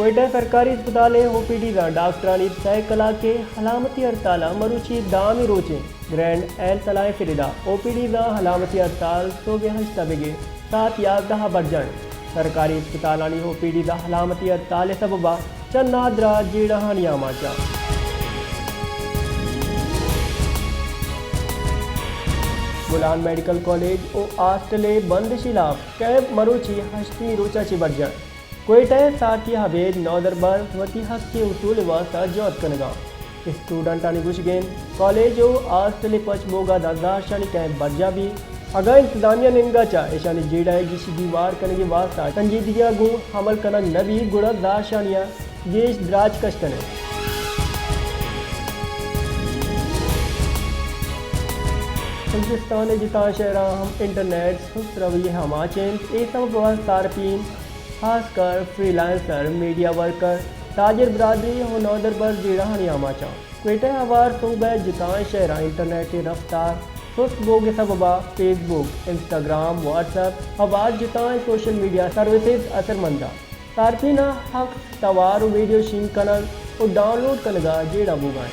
कोयटा सरकारी अस्पताल ओपीडी डॉक्टरानी सैकला के हलामती हड़ताल मरुची दामी रोचे ग्रैंड एल तलाए फिरिदा ओपीडी हलामती हड़ताल सोबे हस्ताबेगे 7/11 बर्जन सरकारी अस्पताल ओपीडी हलामती हड़ताल सबबा चन्नाद्रा जीड़हानियामाचा बुलान मेडिकल कॉलेज ओ हॉस्टले बंद शिलाफ कैब मरुची हस्ती रोचाची बर्जन कोयटा साथी हवेद नौदरबार वती हक के उसूल वास्ता जौत कनगा स्टूडेंट आणि गुशगेन कॉलेज ओ हॉस्टले पच बोगा दादाशानी कैब बर्जा भी अगा इंतजामिया निंगाचा ऐशानी जेडाई जिसी दीवार कनगे वास्ता संजीदगिया गु हमल कनग नबी गुड़ा दाशानिया गेश द्राज कष्टने पाकिस्तान जिता शहरा हम इंटरनेट सुस्त रवैये हमाचें ए सब बहुत सारफीन खासकर फ्रीलांसर मीडिया वर्कर ताजिर बरदरी हो नौदरबर जीड़हानी आमाचा कोयटा हवार सूबह जिताएं शहरा इंटरनेट रफ्तार सुस्त बोगे सबबा फेसबुक इंस्टाग्राम व्हाट्सएप आवाज जिताएं सोशल मीडिया सर्विसेज असरमंदा सारफीना हक तवार वीडियो शीन कनल और डाउनलोड कनगा जेड़ा बुगाएं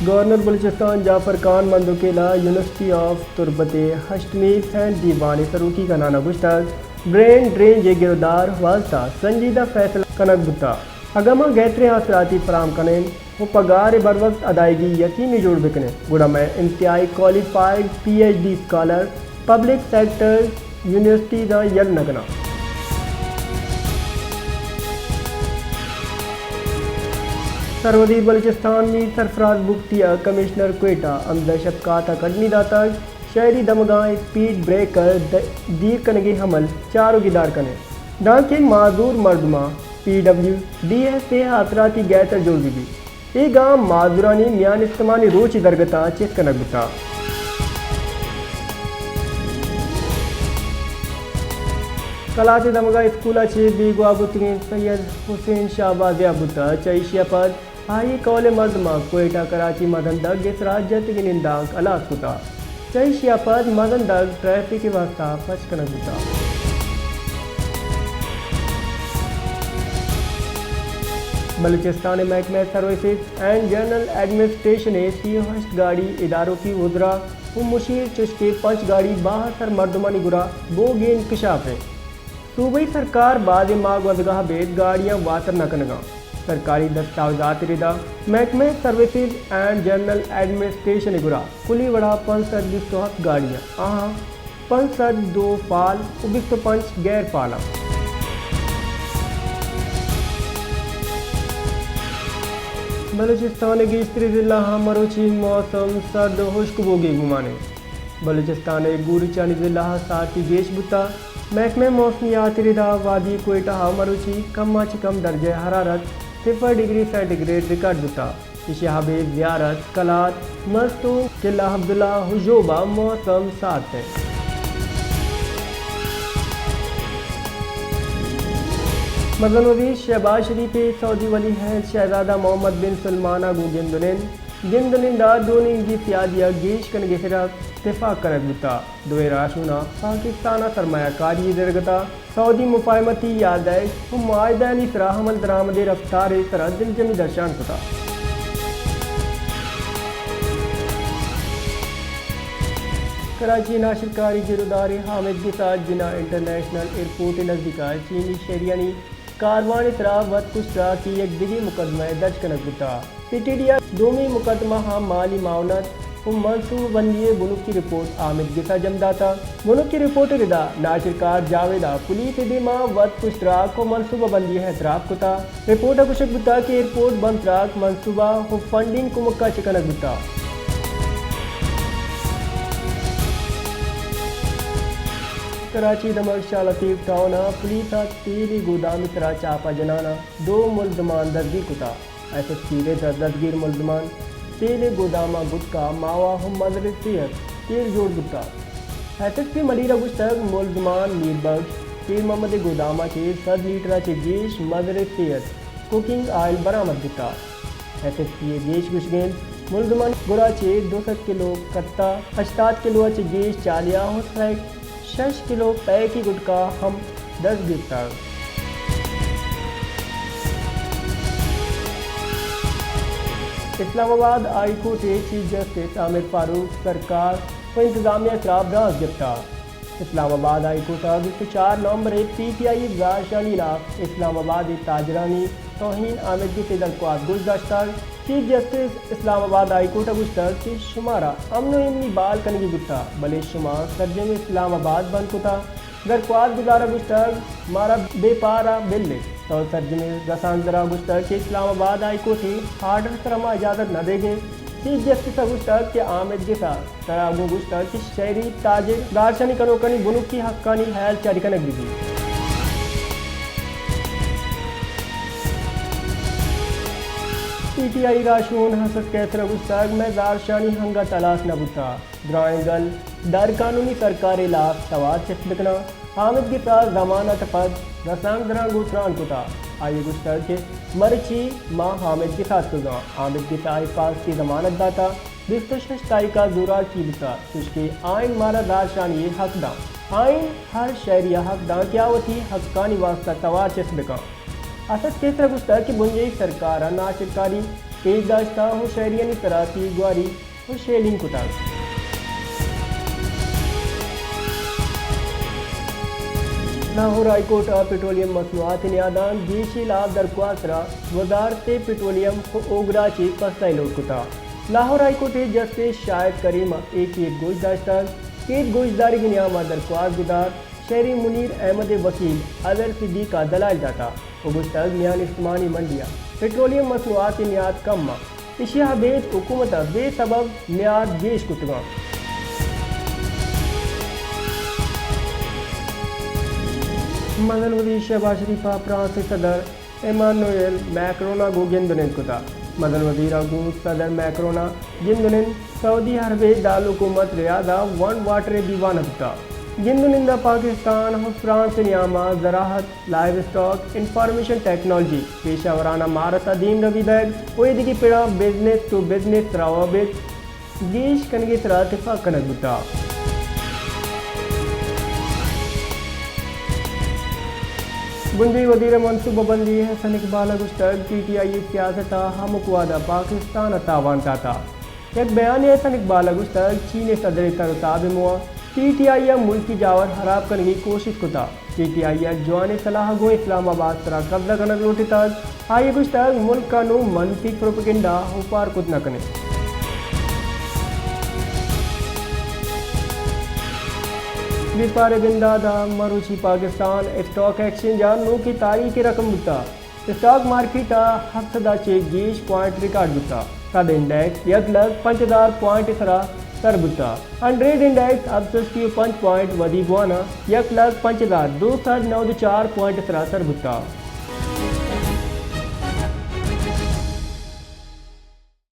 governor Balochistan Jafar Khan Mandokhail university of तुरबते हश्तमी सैन दीवानी सरूकी का नाना गुश्तक ब्रेन ड्रेन जे गिरदार वास्ता संजीदा फैसला कनक बुता अगमा गैतरे हासिलाती फराम कनें वो पगार बर वक्त अदायगी यकीनी जोड़ बिकने गुड़ा में इंतहाई qualified PhD scholar public sector university का यल नगना सरवदी बलूचिस्तान में सरफराज बुख्तिया कमिश्नर कोयटा अमदा शफकात अकदमी दातक शहरी दमगाएं स्पीड ब्रेकर दीर कनगे हमल चारों गिदार कने डांके माजूर मर्दमा PWDS से हाथराती गैतर जोड़ भी ये गांव माजूरानी मियान इस्तेमानी रोची दरगता चिस कनक बुता कलाते दमगा स्कूला चे बेगवा बुतगे सैयद हुसैन शाहबाज बुता चईशिया पद आई कौले मर्दमा कोयटा कराची मदन दग इसराज जत की निंदाक अलास कुता चईशिया पद मदन दग ट्रैफिक के वास्ता पचकन बुता बलूचिस्तान महकमा सर्विसेज एंड जनरल एडमिनिस्ट्रेशन सी हस्ट गाड़ी इदारों की उजरा मुशीर चुस्के 5 गाड़ी बाहर मर्दमानी गुरा बोगे इंकशाफ है सूबाई सरकार बाद माग वदगाह बेद गाड़ियाँ वातर न कनगा सरकारी दस्तावेजात रिदा महकमे सर्विसेज एंड जनरल एडमिनिस्ट्रेशन गुरा कुली वड़ा 5 गाड़ियाँ आहाँ 5 फाल 25 गैर फाला बलूचिस्तान की स्त्री जिला मरुची मौसम सर्द खुश्क बोगे घुमाने बलूचिस्तान गुरचानी जिला साथी गेश बुता महकमे मौसमियात रिदा वादी कोयटा मरुची कम से कम दर्जे हरारत 0 डिग्री सेंटीग्रेड रिकॉर्ड बुता इशाबे ज़ियारत कलात मस्तू किला अब्दुल्ला हुजोबा मौसम साथ है मदन वजीर शहबाज शरीफ सऊदी वली है शहजादा मोहम्मद बिन सलमान अगू गिंदनिंदा दोनी की सियादिया गेश कन गेसरक इत्तेफाक करक बुता दोए राशुना पाकिस्तान सरमायाकारी दरगता सऊदी मुफाहमती यादय मायदानी सरा हमल दरामद रफ्तार सरा दिल जमी दर्शान कुता कराची नाशिरकारी गिरदार हामिद के साथ जिना इंटरनेशनल एयरपोर्ट नज़दीका चीनी शहरियानी कारवान सरा वत कुशरा की एक दिगी मुकदमा दर्ज कनक बुता PTDR दोमी मुकदमा हम माली मावनत मनसूब बंदी बुनुक की रिपोर्ट आमिद गिसा जमदाता बुनुक की रिपोर्ट रिदा नाशिरकार जावेदा पुलिस दिमा वत कुशराक को मनसूबा बंदी है तराक कुता रिपोर्ट कुशक बुता के एयरपोर्ट बंद तराक मनसूबा हो फंडिंग को मुक्का चिकनक बुता कराची दमक शाह लतीफ टाउन पुलिस तेली गोदामी तरा चापा जनाना 2 मुलजमान दर्दी कुता SSP दस्तगीर मुलजमान तेले गोदामा गुटका मावा हम मदरसियत तेल जोड़ गुटका SSP मडीरा गुश्तक मुलजमान मीरबख्श तेल मोहम्मद गोदामा के 100 लीटर चे गेश मदरसियत कुकिंग ऑयल बरामद गुटका SSP गेश गुशगेन मुलजमान गुरा चे 200 किलो कत्ता 80 किलो चे गेश चालिया हो 6 किलो पैकी गुटखा हम 10 गिरफ्तार। Islamabad high court chief justice Aamir Farooq सरकार व इंतजामिया खिलाफ राज गिरफ्तार। इस्लामाबाद हाई कोर्ट 4 नवंबर PTI राजशानी लाख इस्लामाबाद ताजरानी तौहीन आमिर की दरख्वास्त गुजदाश्ता chief justice Islamabad high court गुश्तर के शुमारा अमनो इमनी बाल कनगी गुट्टा भले शुमार सर्जे में इस्लामाबाद बंद कुता दरख्वास्त गुजारा गुश्तर मारा बेपारा बिल्ले तो सर्जे में रसानजरा गुश्तर के Islamabad high court order Sarma इजाज़त न देंगे। चीफ जस्टिस गुश्तर के आमिर के साथ तरागो गुश्तर की शहरी ताजिर दारशनी कनोकनी बुनुक की हक्कानी हैल जारी का नगरी। PTI राशून हसद कैसरा गुस्ताग में दारशानी हंगा तलाश नबुता द्राइंगल दर कानूनी सरकारी लाभ सवाल चिस्बिकना हामिद के साथ जमानत पद रसांग दरा गुतरान कुता आइए गुस्ताग के मरची माँ हामिद के साथ कुजा हामिद के साथ पास की जमानत दाता बिस्तशाई का जुरा की बिता उसके आइन मारा दारशानी हकदा आइन हर शहरी हकदा क्या होती हक्कानी वास्ता सवाल चिस्बिका असद केसरा गुस्तर की बुंजई सरकार नाशिकारी तेज दाश्ता हो शहरियनी तराती ग्वारी हो शेलिंग कुताब। लाहौर हाईकोर्ट पेट्रोलियम मसनूआत नियादान देशी लाभ दरख्वास्त वजारत पेट्रोलियम को ओगरा ची फसाई लोट कुता लाहौर हाईकोर्ट जस्टिस शाहिद करीम एक गोशदाश्ता केद गोशदारी की नियामा दरख्वास्त गुदार शहरी मुनीर अहमद वकील अजहर सिद्दीक का दलाल दाता गुस्तग नियान इस्तेमानी मंडिया पेट्रोलियम मसनूआत नियाद कम इशिया बेद हुकूमत बेसबब नियाद गेश कुतगा। मदन वजीर शहबाज शरीफा फ्रांस सदर इमानुएल मैक्रोना गो गिंदुनिन कुता मदन वजीर गो सदर मैक्रोना गिंदुनिन सऊदी अरब दाल हुकूमत रियादा वन वाटर दीवान हफ्ता गिंदुनिंदा पाकिस्तान और फ्रांस नियामा ज़राहत लाइव स्टॉक इंफॉर्मेशन टेक्नोलॉजी पेशावराना मारत अदीम रवि बैग ओयद की पिड़ा बिजनेस टू बिजनेस रवाबित गीश कनगी तरह इत्तेफाक कनक बुता। बुंदी वजीर मनसूबाबंदी हसन इकबाल गुश्तर PTI सियासत हमकवादा पाकिस्तान तावान था एक बयान हसन इकबाल गुश्तर चीन सदर तरताब मुआ PTI मुल्की जावर हराब करने की कोशिश कुता PTI जवान सलाह गो इस्लामाबाद तरह कब्जा करना लोटी तक आइए कुछ तक मुल्क का नो मनफी प्रोपेगेंडा उपार कुछ न करें। व्यापार बिंदादा मरूची पाकिस्तान स्टॉक एक्सचेंज नो की तारीख रकम बुता स्टॉक मार्केट हफ्ता चे 20 पॉइंट रिकॉर्ड बुता सद इंडेक्स 1,50,000 पॉइंट सरा सर बुता अंड्रेड इंडेक्स अफसोस की 5 पॉइंट वधी बुआना 1,50,294 पॉइंट सरा सर बुता।